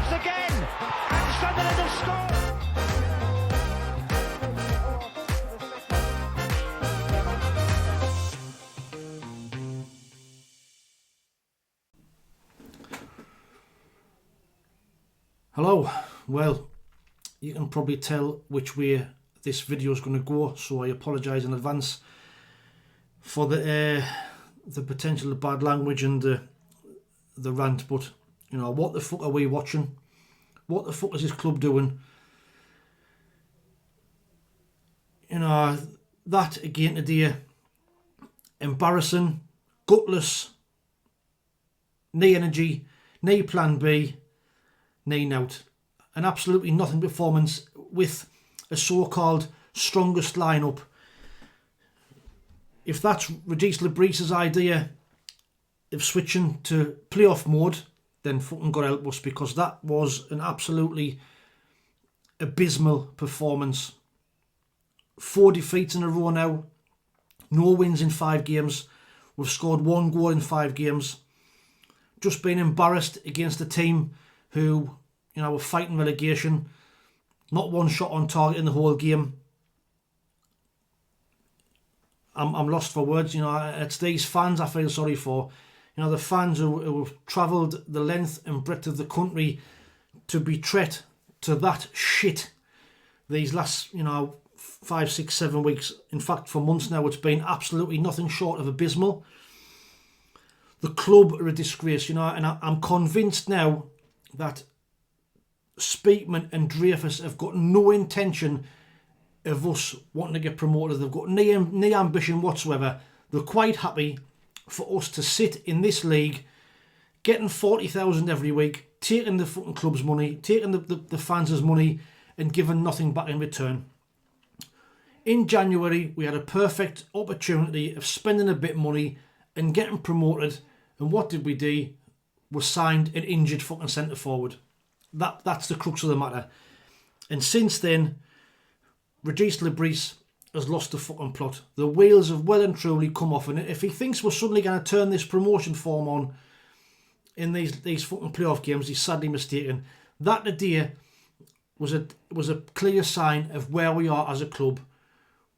chance again, and Sunderland have scored. Hello, well, you can probably tell which way this video is going to go, so I apologise in advance for the potential of bad language and the rant, but you know, what the fuck are we watching? What the fuck is this club doing? You know, that again today, embarrassing, gutless, no energy, no plan B, no out. An absolutely nothing performance with a so-called strongest lineup. If that's Regis Lebris's idea of switching to playoff mode, then fucking God help us, because that was an absolutely abysmal performance. 4 defeats in a row now, no wins in 5 games. We've scored 1 goal in 5 games. Just being embarrassed against a team who, you know, were fighting relegation. Not 1 shot on target in the whole game. I'm lost for words. You know, it's these fans I feel sorry for. You know, the fans who have travelled the length and breadth of the country to be treated to that shit these last, you know, 5, 6, 7 weeks. In fact, for months now, it's been absolutely nothing short of abysmal. The club are a disgrace, you know, and I'm convinced now that Speakman and Dreyfus have got no intention of us wanting to get promoted. They've got no ambition whatsoever. They're quite happy for us to sit in this league, getting 40,000 every week, taking the fucking club's money, taking the fans' money, and giving nothing back in return. In January, we had a perfect opportunity of spending a bit of money and getting promoted. And what did we do? We signed an injured fucking centre forward. That's the crux of the matter. And since then, Regis Lebris has lost the fucking plot. The wheels have well and truly come off. And if he thinks we're suddenly going to turn this promotion form on in these fucking playoff games, he's sadly mistaken. That today was a clear sign of where we are as a club.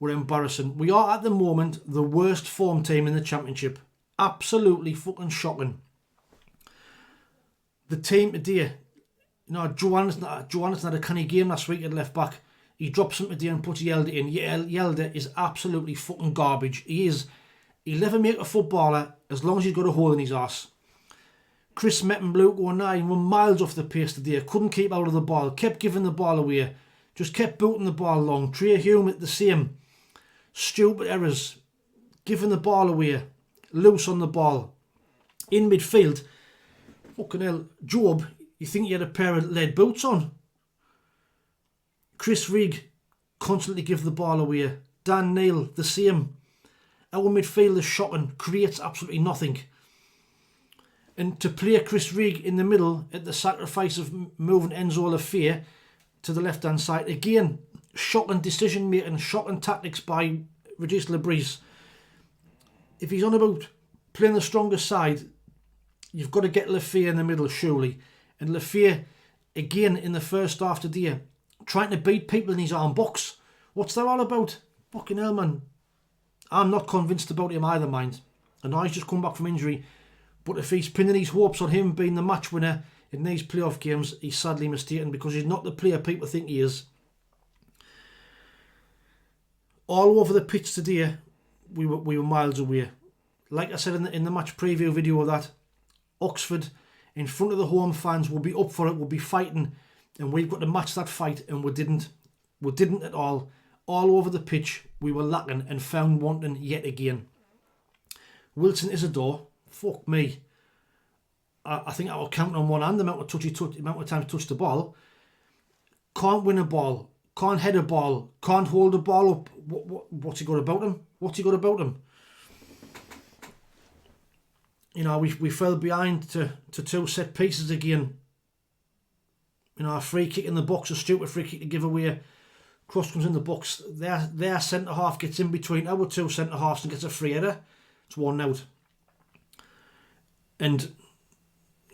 We're embarrassing. We are at the moment the worst form team in the Championship. Absolutely fucking shocking. The team today, you know, Johannes had a canny game last week at left back. He drops him today and puts Yelda in. Yelda is absolutely fucking garbage. He'll never make a footballer as long as he's got a hole in his arse. Chris Mettenbluke were miles off the pace today. Couldn't keep out of the ball. Kept giving the ball away. Just kept booting the ball long. Trey Hume the same. Stupid errors. Giving the ball away. Loose on the ball. In midfield. Fucking hell. Job, you think he had a pair of lead boots on? Chris Rigg constantly give the ball away. Dan Neil, the same. Our midfield is shocking. Creates absolutely nothing. And to play Chris Rigg in the middle at the sacrifice of moving Enzo Lafayette to the left-hand side. Again, shocking decision-making, shocking tactics by Regis Lebris. If he's on about playing the strongest side, you've got to get Lafayette in the middle, surely. And Lafayette, again, in the first half today, trying to beat people in his own box. What's that all about? Fucking hell, man. I'm not convinced about him either, mind. I know he's just come back from injury, but if he's pinning his hopes on him being the match winner in these playoff games, he's sadly mistaken, because he's not the player people think he is. All over the pitch today, we were miles away. Like I said in the match preview video of that, Oxford, in front of the home fans, will be up for it, will be fighting, and we've got to match that fight, and we didn't. We didn't at all. All over the pitch, we were lacking and found wanting yet again. Wilson Isidore, fuck me. I think I will count on one hand the amount of times touched the ball. Can't win a ball, can't head a ball, can't hold a ball up. What's he got about him? What's he got about him? You know, we fell behind to 2 set pieces again. You know, a free kick in the box, a stupid free kick to give away. Cross comes in the box. Their centre half gets in between our 2 centre halves and gets a free header. It's 1 out. And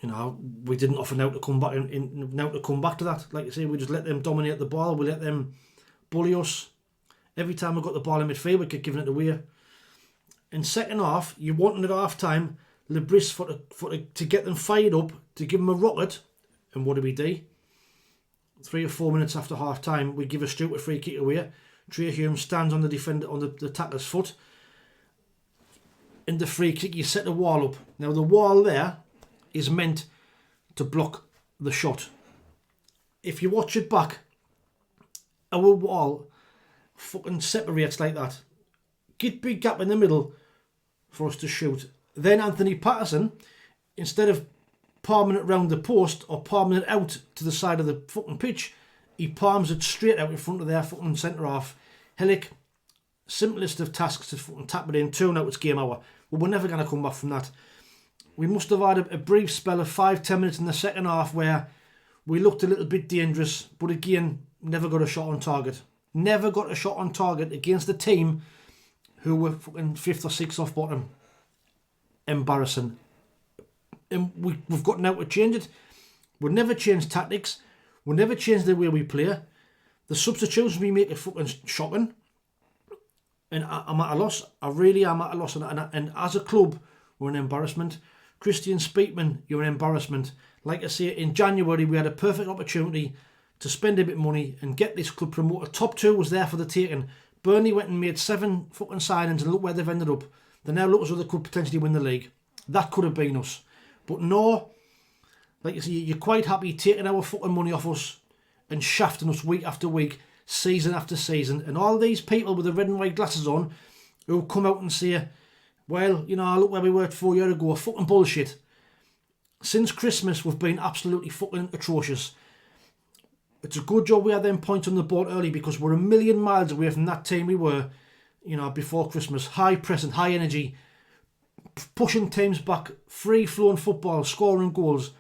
you know, we didn't offer now to come back now to come back to that. Like I say, we just let them dominate the ball. We let them bully us. Every time we got the ball in midfield, we kept giving it away. In second half, you wanted at half time Lebris to get them fired up, to give them a rocket. And what do? 3 or 4 minutes after half time, we give a stupid free kick away. Trey Hume stands on the defender on the tackler's foot. In the free kick, you set the wall up. Now the wall there is meant to block the shot. If you watch it back, our wall fucking separates like that. Get big gap in the middle for us to shoot. Then Anthony Patterson, instead of palming it round the post or palming it out to the side of the fucking pitch, he palms it straight out in front of their fucking centre half. Hillick, simplest of tasks to fucking tap it in. 2-0, it's game over. Well, we're never going to come back from that. We must have had a brief spell of 5-10 minutes in the second half where we looked a little bit dangerous, but again, never got a shot on target. Never got a shot on target against a team who were fucking 5th or 6th off bottom. Embarrassing. And we've got now to change it. We'll never change tactics. We'll never change the way we play. The substitutions we make are fucking shocking. And I'm at a loss. I really am at a loss. And as a club, we're an embarrassment. Christian Speakman, you're an embarrassment. Like I say, in January, we had a perfect opportunity to spend a bit of money and get this club promoted. Top 2 was there for the taking. Burnley went and made 7 fucking signings and look where they've ended up. They now look as though they could potentially win the league. That could have been us. But no, like you say, you're quite happy taking our fucking money off us and shafting us week after week, season after season. And all these people with the red and white glasses on who come out and say, well, you know, look where we were 4 years ago. Fucking bullshit. Since Christmas, we've been absolutely fucking atrocious. It's a good job we had them points on the board early because we're a million miles away from that team we were, you know, before Christmas. High pressing, high energy, pushing teams back, free-flowing football, scoring goals.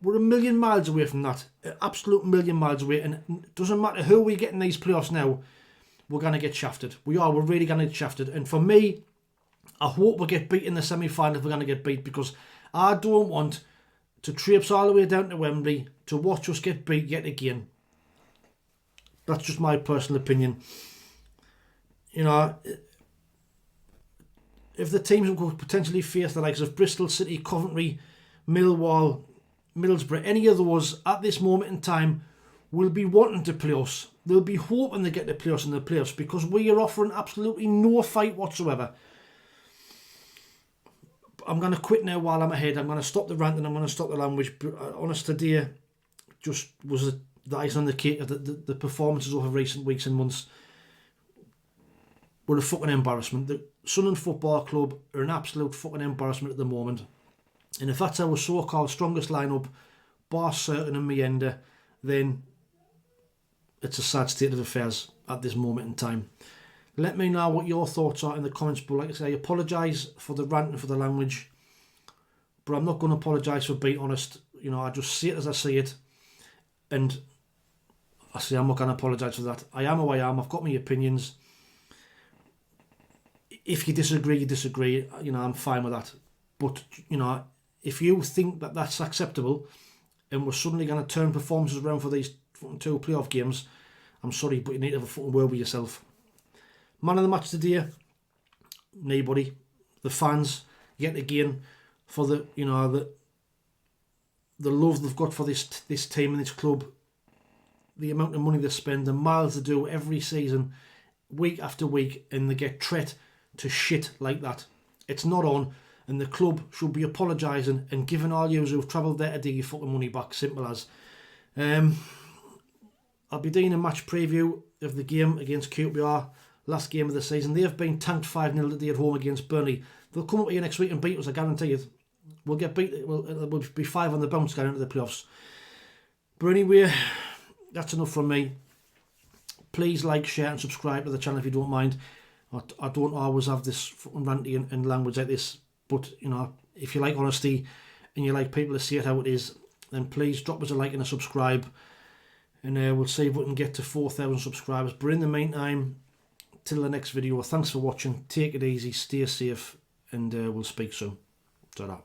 We're a million miles away from that. An absolute million miles away. And it doesn't matter who we get in these playoffs now, we're going to get shafted. We're really going to get shafted. And for me, I hope we get beat in the semi-final if we're going to get beat, because I don't want to traipse all the way down to Wembley to watch us get beat yet again. That's just my personal opinion. You know, if the teams could potentially face the likes of Bristol City, Coventry, Millwall, Middlesbrough, any of those at this moment in time will be wanting to play us. They'll be hoping they get to play us in the playoffs because we are offering absolutely no fight whatsoever. I'm going to quit now while I'm ahead. I'm going to stop the rant and I'm going to stop the language. Honest, today just was the icing on the cake of the performances over recent weeks and months. We're a fucking embarrassment. The Sunderland Football Club are an absolute fucking embarrassment at the moment. And if that's our so-called strongest lineup, bar Certain and Meander, then it's a sad state of affairs at this moment in time. Let me know what your thoughts are in the comments below. Like I say, I apologise for the rant and for the language, but I'm not going to apologise for being honest. You know, I just see it as I see it, and I say I'm not going to apologise for that. I am who I am. I've got my opinions. If you disagree, you disagree. You know, I'm fine with that. But, you know, if you think that that's acceptable and we're suddenly going to turn performances around for these 2 playoff games, I'm sorry, but you need to have a fucking word with yourself. Man of the match today, nobody. The fans, yet again, for the, you know, the love they've got for this team and this club, the amount of money they spend, the miles they do every season, week after week, and they get treated to shit like that. It's not on, and the club should be apologising and giving all you who've travelled there to do your fucking money back. Simple as. I'll be doing a match preview of the game against QPR. Last game of the season. They have been tanked 5-0 today at home against Burnley. They'll come up here next week and beat us, I guarantee it. We'll get beat. We'll be 5 on the bounce going into the playoffs. But anyway, that's enough from me. Please like, share and subscribe to the channel if you don't mind. I don't always have this fucking ranty and language like this. But, you know, if you like honesty and you like people to see it how it is, then please drop us a like and a subscribe. And we'll see if we can get to 4,000 subscribers. But in the meantime, till the next video, thanks for watching, take it easy, stay safe, and we'll speak soon. Ta-ra.